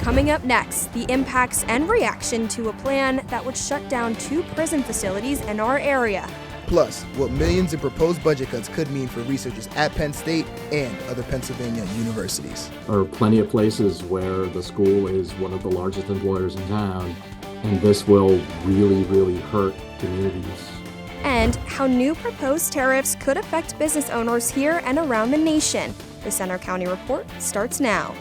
Coming up next, the impacts and reaction to a plan that would shut down 2 prison facilities in our area. Plus, what millions in proposed budget cuts could mean for researchers at Penn State and other Pennsylvania universities. There are plenty of places where the school is one of the largest employers in town, and this will really, really hurt communities. And how new proposed tariffs could affect business owners here and around the nation. The Center County Report starts now.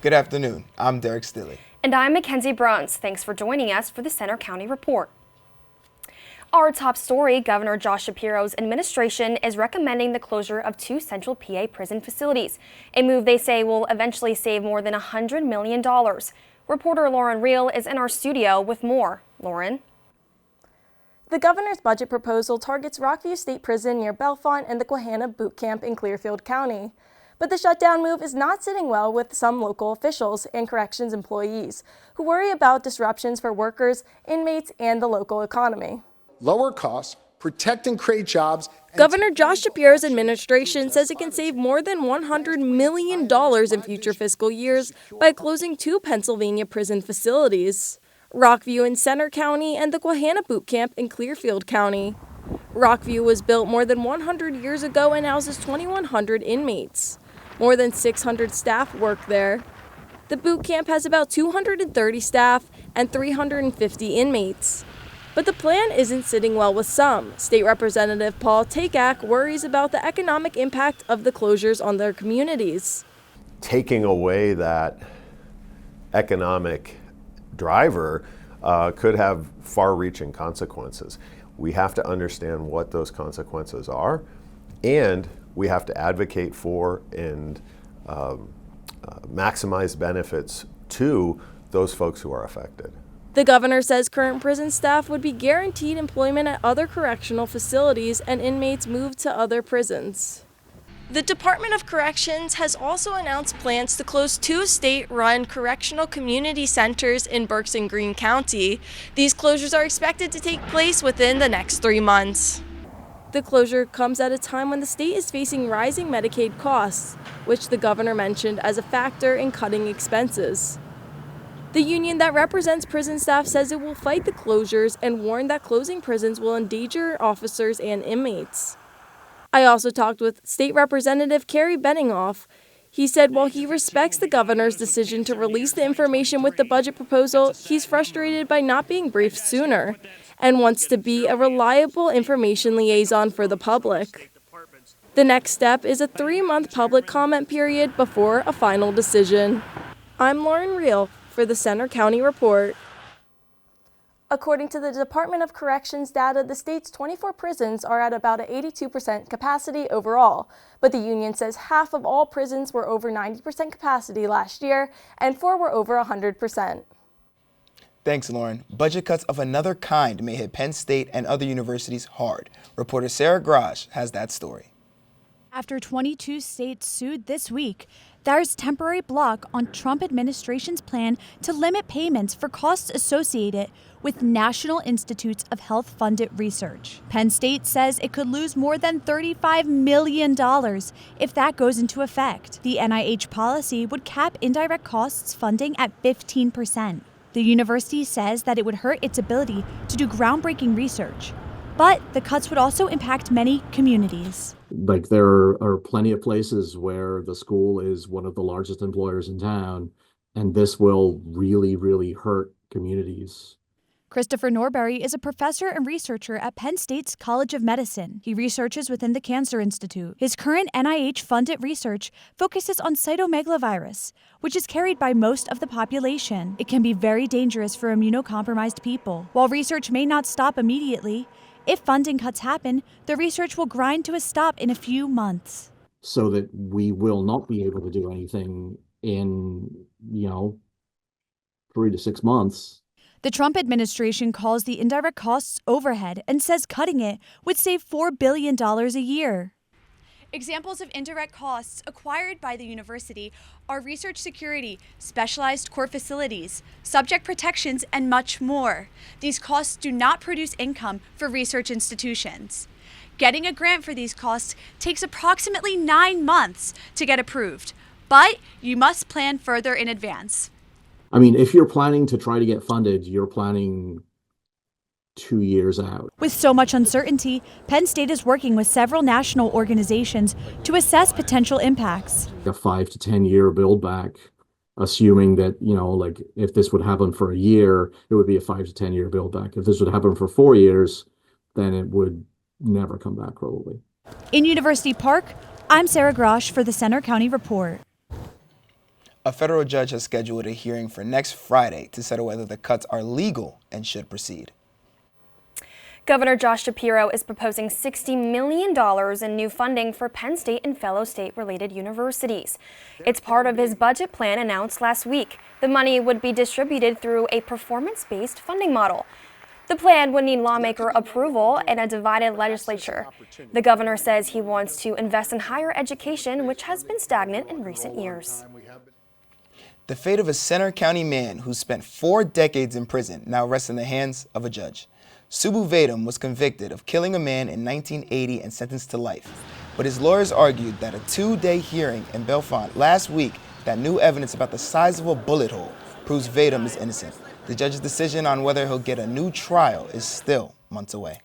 Good afternoon. I'm Derek Stilley. And I'm Mackenzie Bruns. Thanks for joining us for the Center County Report. Our top story, Governor Josh Shapiro's administration is recommending the closure of 2 central PA prison facilities, a move they say will eventually save more than $100 million. Reporter Lauren Reel is in our studio with more. Lauren? The governor's budget proposal targets Rockview State Prison near Bellefonte and the Quahana Boot Camp in Clearfield County. But the shutdown move is not sitting well with some local officials and corrections employees who worry about disruptions for workers, inmates, and the local economy. Lower costs, protect and create jobs. Governor Josh Shapiro's administration says it can save more than $100 million in future fiscal years by closing 2 Pennsylvania prison facilities, Rockview in Center County and the Quahana Boot Camp in Clearfield County. Rockview was built more than 100 years ago and houses 2,100 inmates. More than 600 staff work there. The boot camp has about 230 staff and 350 inmates. But the plan isn't sitting well with some. State Representative Paul Takak worries about the economic impact of the closures on their communities. Taking away that economic driver could have far-reaching consequences. We have to understand what those consequences are, and we have to advocate for and maximize benefits to those folks who are affected. The governor says current prison staff would be guaranteed employment at other correctional facilities and inmates moved to other prisons. The Department of Corrections has also announced plans to close 2 state-run correctional community centers in Berks and Greene County. These closures are expected to take place within the next 3 months. The closure comes at a time when the state is facing rising Medicaid costs, which the governor mentioned as a factor in cutting expenses. The union that represents prison staff says it will fight the closures and warned that closing prisons will endanger officers and inmates. I also talked with State Representative Kerry Benninghoff. He said while he respects the governor's decision to release the information with the budget proposal, he's frustrated by not being briefed sooner and wants to be a reliable information liaison for the public. The next step is a 3-month public comment period before a final decision. I'm Lauren Reel for the Center County Report. According to the Department of Corrections data, the state's 24 prisons are at about an 82% capacity overall, but the union says half of all prisons were over 90% capacity last year and 4 were over 100%. Thanks, Lauren. Budget cuts of another kind may hit Penn State and other universities hard. Reporter Sarah Graj has that story. After 22 states sued this week, there's temporary block on Trump administration's plan to limit payments for costs associated with National Institutes of Health-funded research. Penn State says it could lose more than $35 million if that goes into effect. The NIH policy would cap indirect costs funding at 15%. The university says that it would hurt its ability to do groundbreaking research. But the cuts would also impact many communities. Like there are plenty of places where the school is one of the largest employers in town, and this will really, really hurt communities. Christopher Norbury is a professor and researcher at Penn State's College of Medicine. He researches within the Cancer Institute. His current NIH-funded research focuses on cytomegalovirus, which is carried by most of the population. It can be very dangerous for immunocompromised people. While research may not stop immediately, if funding cuts happen, the research will grind to a stop in a few months. So that we will not be able to do anything in, 3 to 6 months. The Trump administration calls the indirect costs overhead and says cutting it would save $4 billion a year. Examples of indirect costs acquired by the university are research security, specialized core facilities, subject protections, and much more. These costs do not produce income for research institutions. Getting a grant for these costs takes approximately 9 months to get approved, but you must plan further in advance. I mean, if you're planning to try to get funded, you're planning 2 years out. With so much uncertainty, Penn State is working with several national organizations to assess potential impacts. A 5 to 10 year build back, assuming that, like if this would happen for a year, it would be a 5 to 10 year build back. If this would happen for 4 years, then it would never come back probably. In University Park, I'm Sarah Grosh for the Center County Report. A federal judge has scheduled a hearing for next Friday to settle whether the cuts are legal and should proceed. Governor Josh Shapiro is proposing $60 million in new funding for Penn State and fellow state-related universities. It's part of his budget plan announced last week. The money would be distributed through a performance-based funding model. The plan would need lawmaker approval and a divided legislature. The governor says he wants to invest in higher education, which has been stagnant in recent years. The fate of a Center County man who spent 4 decades in prison now rests in the hands of a judge. Subu Vedam was convicted of killing a man in 1980 and sentenced to life. But his lawyers argued that a 2-day hearing in Bellefonte last week that new evidence about the size of a bullet hole proves Vedam is innocent. The judge's decision on whether he'll get a new trial is still months away.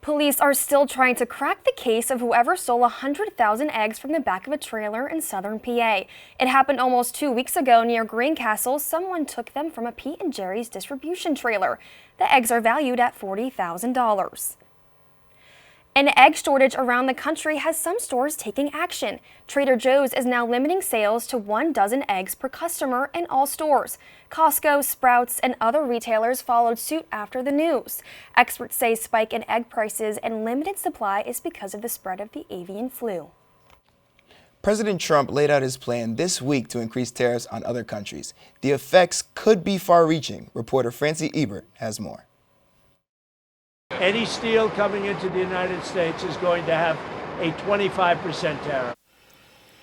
Police are still trying to crack the case of whoever stole 100,000 eggs from the back of a trailer in southern PA. It happened almost 2 weeks ago near Greencastle. Someone took them from a Pete and Jerry's distribution trailer. The eggs are valued at $40,000. An egg shortage around the country has some stores taking action. Trader Joe's is now limiting sales to 1 dozen eggs per customer in all stores. Costco, Sprouts, and other retailers followed suit after the news. Experts say spike in egg prices and limited supply is because of the spread of the avian flu. President Trump laid out his plan this week to increase tariffs on other countries. The effects could be far-reaching. Reporter Francie Ebert has more. Any steel coming into the United States is going to have a 25% tariff.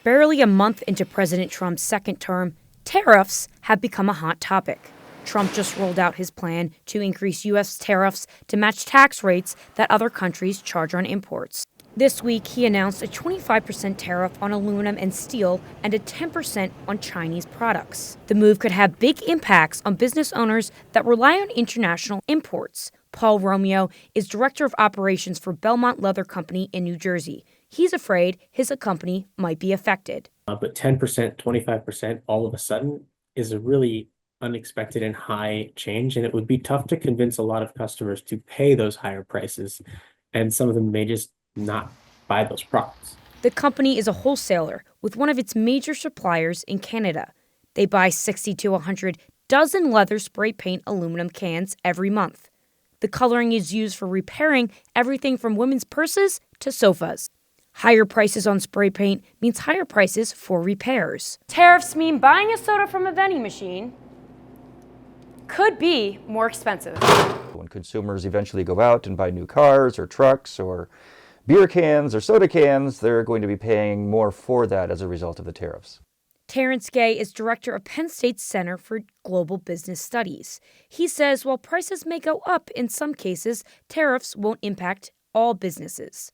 Barely a month into President Trump's second term, tariffs have become a hot topic. Trump just rolled out his plan to increase U.S. tariffs to match tax rates that other countries charge on imports. This week, he announced a 25% tariff on aluminum and steel and a 10% on Chinese products. The move could have big impacts on business owners that rely on international imports. Paul Romeo is director of operations for Belmont Leather Company in New Jersey. He's afraid his company might be affected. But 10%, 25% all of a sudden is a really unexpected and high change, and it would be tough to convince a lot of customers to pay those higher prices, and some of them may just not buy those products. The company is a wholesaler with one of its major suppliers in Canada. They buy 60 to 100 dozen leather spray paint aluminum cans every month. The coloring is used for repairing everything from women's purses to sofas. Higher prices on spray paint means higher prices for repairs. Tariffs mean buying a soda from a vending machine could be more expensive. When consumers eventually go out and buy new cars or trucks or beer cans or soda cans, they're going to be paying more for that as a result of the tariffs. Terrence Gay is director of Penn State's Center for Global Business Studies. He says while prices may go up in some cases, tariffs won't impact all businesses.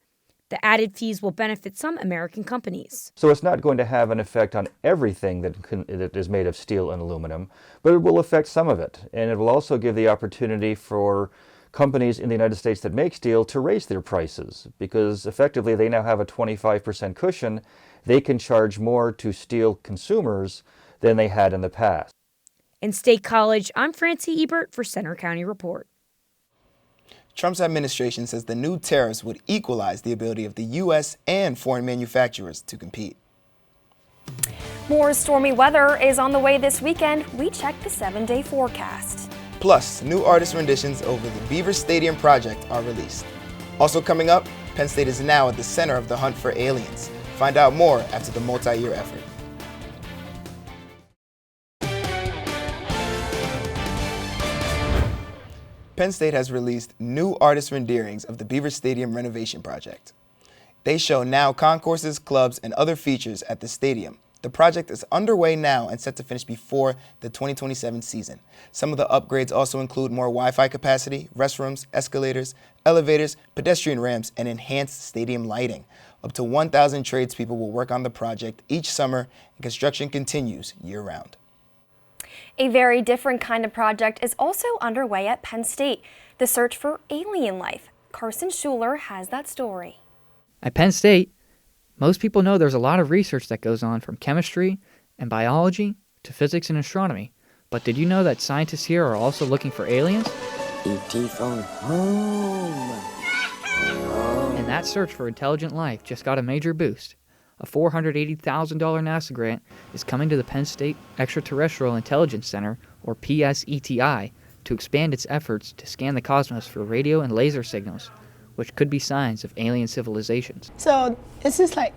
The added fees will benefit some American companies. So it's not going to have an effect on everything that is made of steel and aluminum, but it will affect some of it. And it will also give the opportunity for companies in the United States that make steel to raise their prices, because effectively they now have a 25% cushion. They can charge more to steel consumers than they had in the past. In State College, I'm Francie Ebert for Center County Report. Trump's administration says the new tariffs would equalize the ability of the U.S. and foreign manufacturers to compete. More stormy weather is on the way this weekend. We check the 7-day forecast. Plus, new artist renditions over the Beaver Stadium project are released. Also coming up, Penn State is now at the center of the hunt for aliens. Find out more after the multi-year effort. Penn State has released new artist renderings of the Beaver Stadium renovation project. They show now concourses, clubs, and other features at the stadium. The project is underway now and set to finish before the 2027 season. Some of the upgrades also include more Wi-Fi capacity, restrooms, escalators, elevators, pedestrian ramps, and enhanced stadium lighting. Up to 1,000 tradespeople will work on the project each summer, and construction continues year-round. A very different kind of project is also underway at Penn State, the search for alien life. Carson Schuler has that story. At Penn State, most people know there's a lot of research that goes on from chemistry and biology to physics and astronomy. But did you know that scientists here are also looking for aliens? E.T. phone home. And that search for intelligent life just got a major boost. A $480,000 NASA grant is coming to the Penn State Extra-Terrestrial Intelligence Center, or PSETI, to expand its efforts to scan the cosmos for radio and laser signals, which could be signs of alien civilizations. So this is like,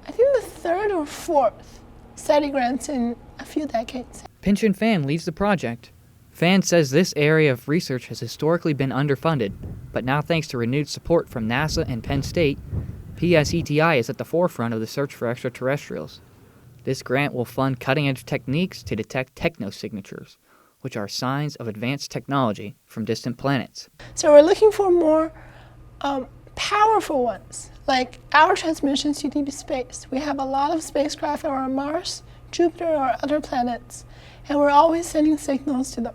I think the third or fourth SETI grants in a few decades. Pinchin Fan leads the project. Fan says this area of research has historically been underfunded, but now thanks to renewed support from NASA and Penn State, PSETI is at the forefront of the search for extraterrestrials. This grant will fund cutting-edge techniques to detect technosignatures, which are signs of advanced technology from distant planets. So we're looking for more powerful ones, like our transmissions to deep space. We have a lot of spacecraft that are on Mars, Jupiter, or other planets, and we're always sending signals to them.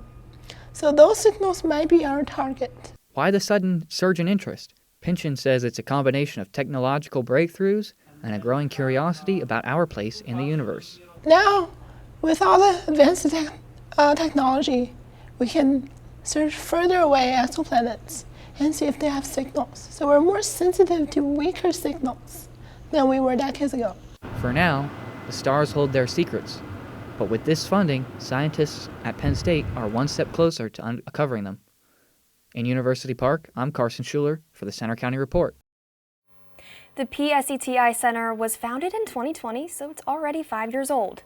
So those signals might be our target. Why the sudden surge in interest? Pinchin says it's a combination of technological breakthroughs and a growing curiosity about our place in the universe. Now, with all the advanced technology, we can search further away exoplanets and see if they have signals. So we're more sensitive to weaker signals than we were decades ago. For now, the stars hold their secrets. But with this funding, scientists at Penn State are one step closer to uncovering them. In University Park, I'm Carson Schuler for the Center County Report. The PSETI Center was founded in 2020, so it's already 5 years old.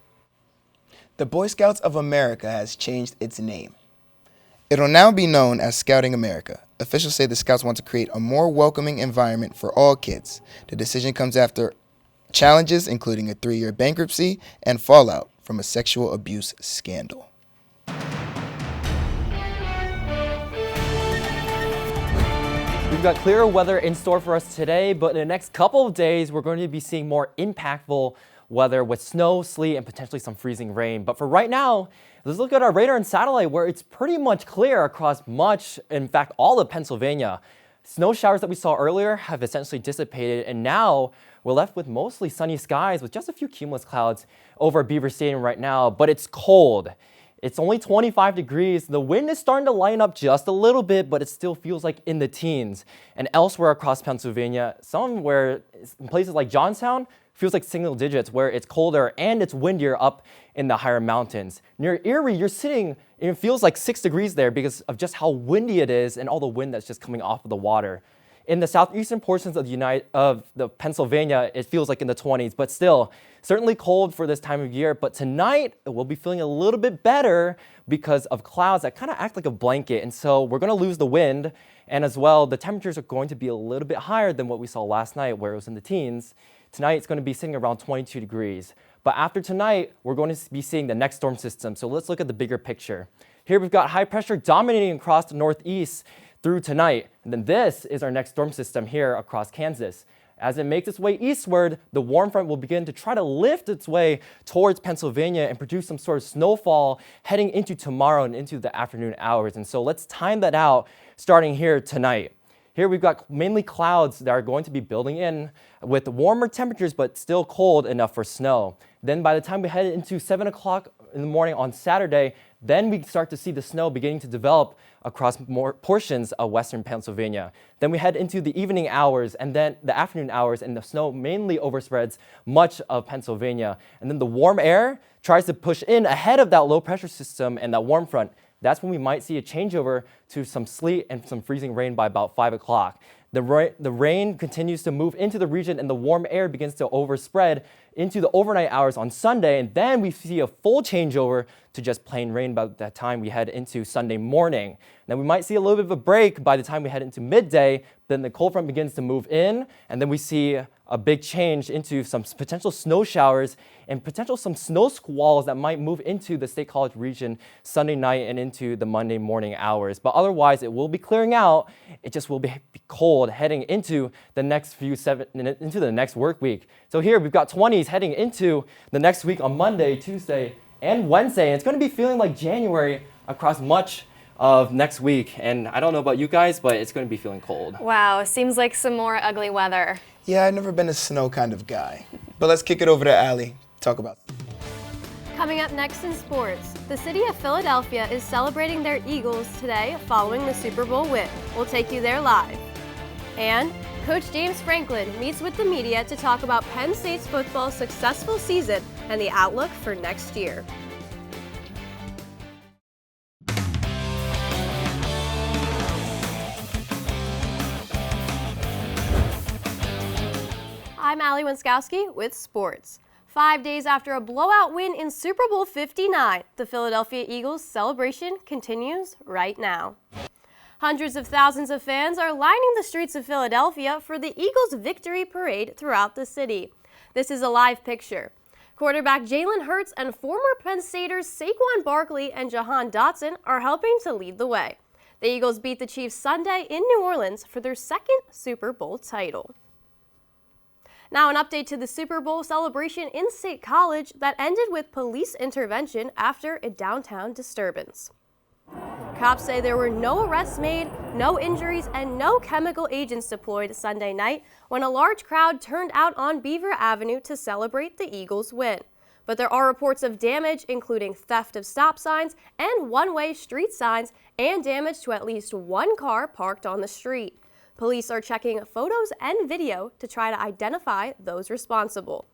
The Boy Scouts of America has changed its name. It'll now be known as Scouting America. Officials say the Scouts want to create a more welcoming environment for all kids. The decision comes after challenges including a 3-year bankruptcy and fallout from a sexual abuse scandal. We've got clearer weather in store for us today, but in the next couple of days, we're going to be seeing more impactful weather with snow, sleet, and potentially some freezing rain. But for right now, let's look at our radar and satellite where it's pretty much clear across much, in fact, all of Pennsylvania. Snow showers that we saw earlier have essentially dissipated, and now we're left with mostly sunny skies with just a few cumulus clouds over Beaver Stadium right now, but it's cold. It's only 25 degrees. The wind is starting to lighten up just a little bit, but it still feels like in the teens. And elsewhere across Pennsylvania, somewhere in places like Johnstown, feels like single digits where it's colder and it's windier up in the higher mountains. Near Erie, you're sitting, it feels like 6 degrees there because of just how windy it is and all the wind that's just coming off of the water. In the southeastern portions of the Pennsylvania, it feels like in the 20s, but still, certainly cold for this time of year. But tonight, we'll be feeling a little bit better because of clouds that kind of act like a blanket. And so we're going to lose the wind. And as well, the temperatures are going to be a little bit higher than what we saw last night, where it was in the teens. Tonight, it's going to be sitting around 22 degrees. But after tonight, we're going to be seeing the next storm system. So let's look at the bigger picture. Here we've got high pressure dominating across the northeast through tonight. And then this is our next storm system here across Kansas. As it makes its way eastward, the warm front will begin to try to lift its way towards Pennsylvania and produce some sort of snowfall heading into tomorrow and into the afternoon hours. And so let's time that out starting here tonight. Here we've got mainly clouds that are going to be building in with warmer temperatures, but still cold enough for snow. Then by the time we head into 7 o'clock in the morning on Saturday, then we start to see the snow beginning to develop across more portions of western Pennsylvania. Then we head into the evening hours and then the afternoon hours, and the snow mainly overspreads much of Pennsylvania. And then the warm air tries to push in ahead of that low pressure system and that warm front. That's when we might see a changeover to some sleet and some freezing rain by about 5 o'clock. The rain continues to move into the region and the warm air begins to overspread into the overnight hours on Sunday, and then we see a full changeover to just plain rain by that time we head into Sunday morning. Then we might see a little bit of a break by the time we head into midday, then the cold front begins to move in, and then we see a big change into some potential snow showers and potential some snow squalls that might move into the State College region Sunday night and into the Monday morning hours. But otherwise, it will be clearing out. It just will be cold heading into the next into the next work week. So here we've got 20s heading into the next week on Monday, Tuesday, and Wednesday. And it's going to be feeling like January across much of next week. And I don't know about you guys, but it's going to be feeling cold. Wow, seems like some more ugly weather. Yeah, I've never been a snow kind of guy. But let's kick it over to Allie. Talk about. Coming up next in sports, the city of Philadelphia is celebrating their Eagles today following the Super Bowl win. We'll take you there live. And Coach James Franklin meets with the media to talk about Penn State's football's successful season and the outlook for next year. I'm Allie Winskowski with sports. 5 days after a blowout win in Super Bowl 59, the Philadelphia Eagles celebration continues right now. Hundreds of thousands of fans are lining the streets of Philadelphia for the Eagles' victory parade throughout the city. This is a live picture. Quarterback Jalen Hurts and former Penn Staters Saquon Barkley and Jahan Dotson are helping to lead the way. The Eagles beat the Chiefs Sunday in New Orleans for their second Super Bowl title. Now an update to the Super Bowl celebration in State College that ended with police intervention after a downtown disturbance. Cops say there were no arrests made, no injuries, and no chemical agents deployed Sunday night when a large crowd turned out on Beaver Avenue to celebrate the Eagles' win. But there are reports of damage, including theft of stop signs and one-way street signs, and damage to at least one car parked on the street. Police are checking photos and video to try to identify those responsible.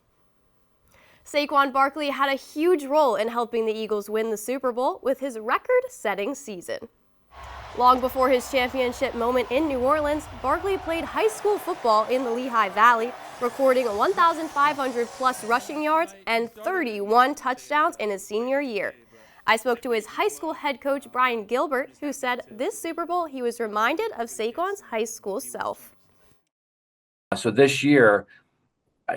Saquon Barkley had a huge role in helping the Eagles win the Super Bowl with his record-setting season. Long before his championship moment in New Orleans, Barkley played high school football in the Lehigh Valley, recording 1,500-plus rushing yards and 31 touchdowns in his senior year. I spoke to his high school head coach, Brian Gilbert, who said this Super Bowl he was reminded of Saquon's high school self. So this year,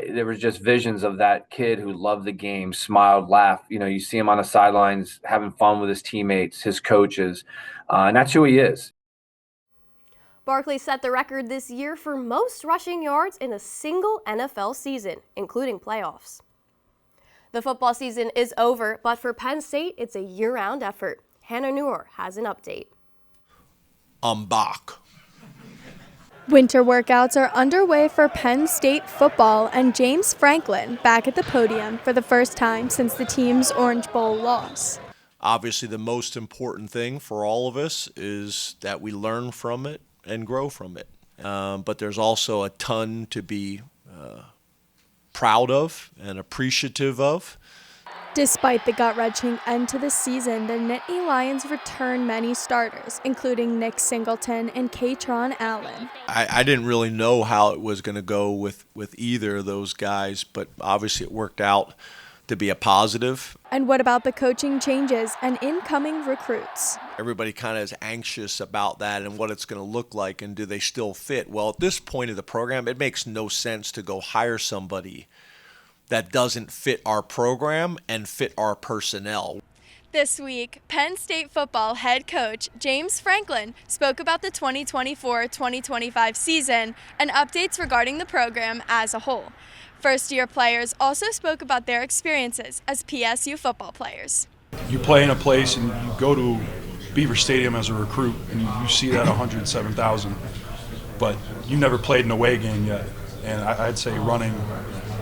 there was just visions of that kid who loved the game, smiled, laughed. You know, you see him on the sidelines having fun with his teammates, his coaches, and that's who he is. Barkley set the record this year for most rushing yards in a single NFL season, including playoffs. The football season is over, but for Penn State, it's a year-round effort. Hannah Neuer has an update. I'm back. Winter workouts are underway for Penn State football, and James Franklin back at the podium for the first time since the team's Orange Bowl loss. Obviously, the most important thing for all of us is that we learn from it and grow from it. But there's also a ton to be proud of and appreciative of. Despite the gut-wrenching end to the season, the Nittany Lions return many starters, including Nick Singleton and Katron Allen. I didn't really know how it was going to go with either of those guys, but obviously it worked out to be a positive. And what about the coaching changes and incoming recruits? Everybody kind of is anxious about that and what it's going to look like and do they still fit. Well, at this point of the program, it makes no sense to go hire somebody that doesn't fit our program and fit our personnel. This week, Penn State football head coach James Franklin spoke about the 2024-2025 season and updates regarding the program as a whole. First-year players also spoke about their experiences as PSU football players. You play in a place and you go to Beaver Stadium as a recruit and you see that 107,000, but you never played an away game yet. And I'd say running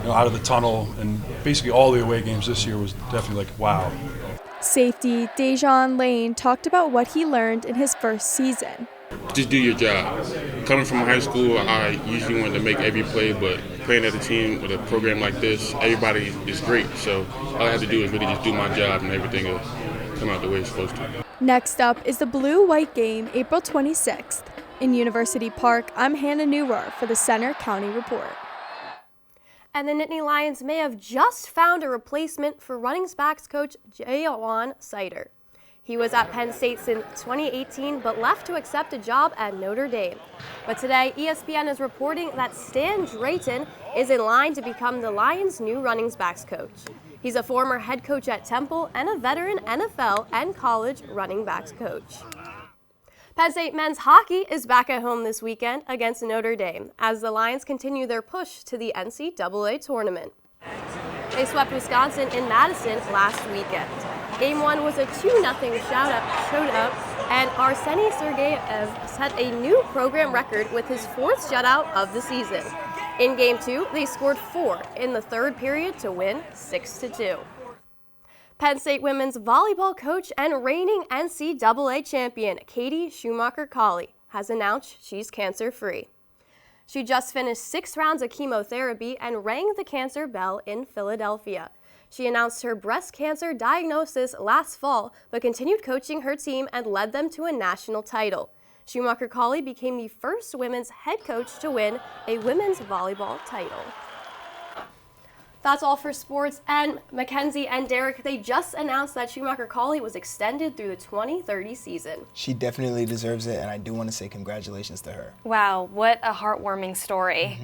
out of the tunnel and basically all the away games this year was definitely like, wow. Safety Dejon Lane talked about what he learned in his first season. Just do your job. Coming from high school, I usually wanted to make every play, but playing at a team with a program like this, everybody is great. So all I have to do is really just do my job and everything will come out the way it's supposed to. Next up is the Blue-White game, April 26th. In University Park, I'm Hannah Neuer for the Center County Report. And the Nittany Lions may have just found a replacement for running backs coach Jawan Sider. He was at Penn State since 2018, but left to accept a job at Notre Dame. But today, ESPN is reporting that Stan Drayton is in line to become the Lions' new running backs coach. He's a former head coach at Temple and a veteran NFL and college running backs coach. Penn State men's hockey is back at home this weekend against Notre Dame as the Lions continue their push to the NCAA tournament. They swept Wisconsin in Madison last weekend. Game 1 was a 2-0 shootout, and Arseny Sergeyev set a new program record with his 4th shutout of the season. In Game 2, they scored 4 in the 3rd period to win 6-2. Penn State women's volleyball coach and reigning NCAA champion Katie Schumacher-Cauley has announced she's cancer-free. She just finished 6 rounds of chemotherapy and rang the cancer bell in Philadelphia. She announced her breast cancer diagnosis last fall, but continued coaching her team and led them to a national title. Schumacher-Cauley became the first women's head coach to win a women's volleyball title. That's all for sports. And Mackenzie and Derek, they just announced that Schumacher-Cauley was extended through the 2030 season. She definitely deserves it, and I do want to say congratulations to her. Wow, what a heartwarming story.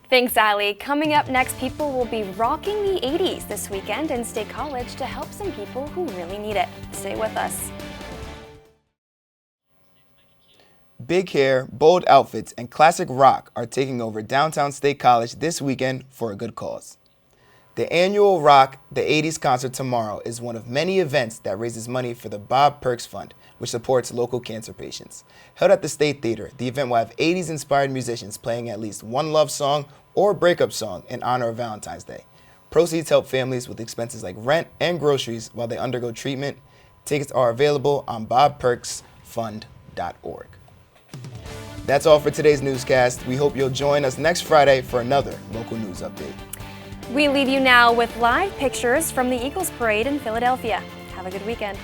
Thanks, Allie. Coming up next, people will be rocking the 80s this weekend in State College to help some people who really need it. Stay with us. Big hair, bold outfits, and classic rock are taking over downtown State College this weekend for a good cause. The annual Rock the 80s concert tomorrow is one of many events that raises money for the Bob Perks Fund, which supports local cancer patients. Held at the State Theater, the event will have 80s-inspired musicians playing at least one love song or breakup song in honor of Valentine's Day. Proceeds help families with expenses like rent and groceries while they undergo treatment. Tickets are available on bobperksfund.org. That's all for today's newscast. We hope you'll join us next Friday for another local news update. We leave you now with live pictures from the Eagles Parade in Philadelphia. Have a good weekend.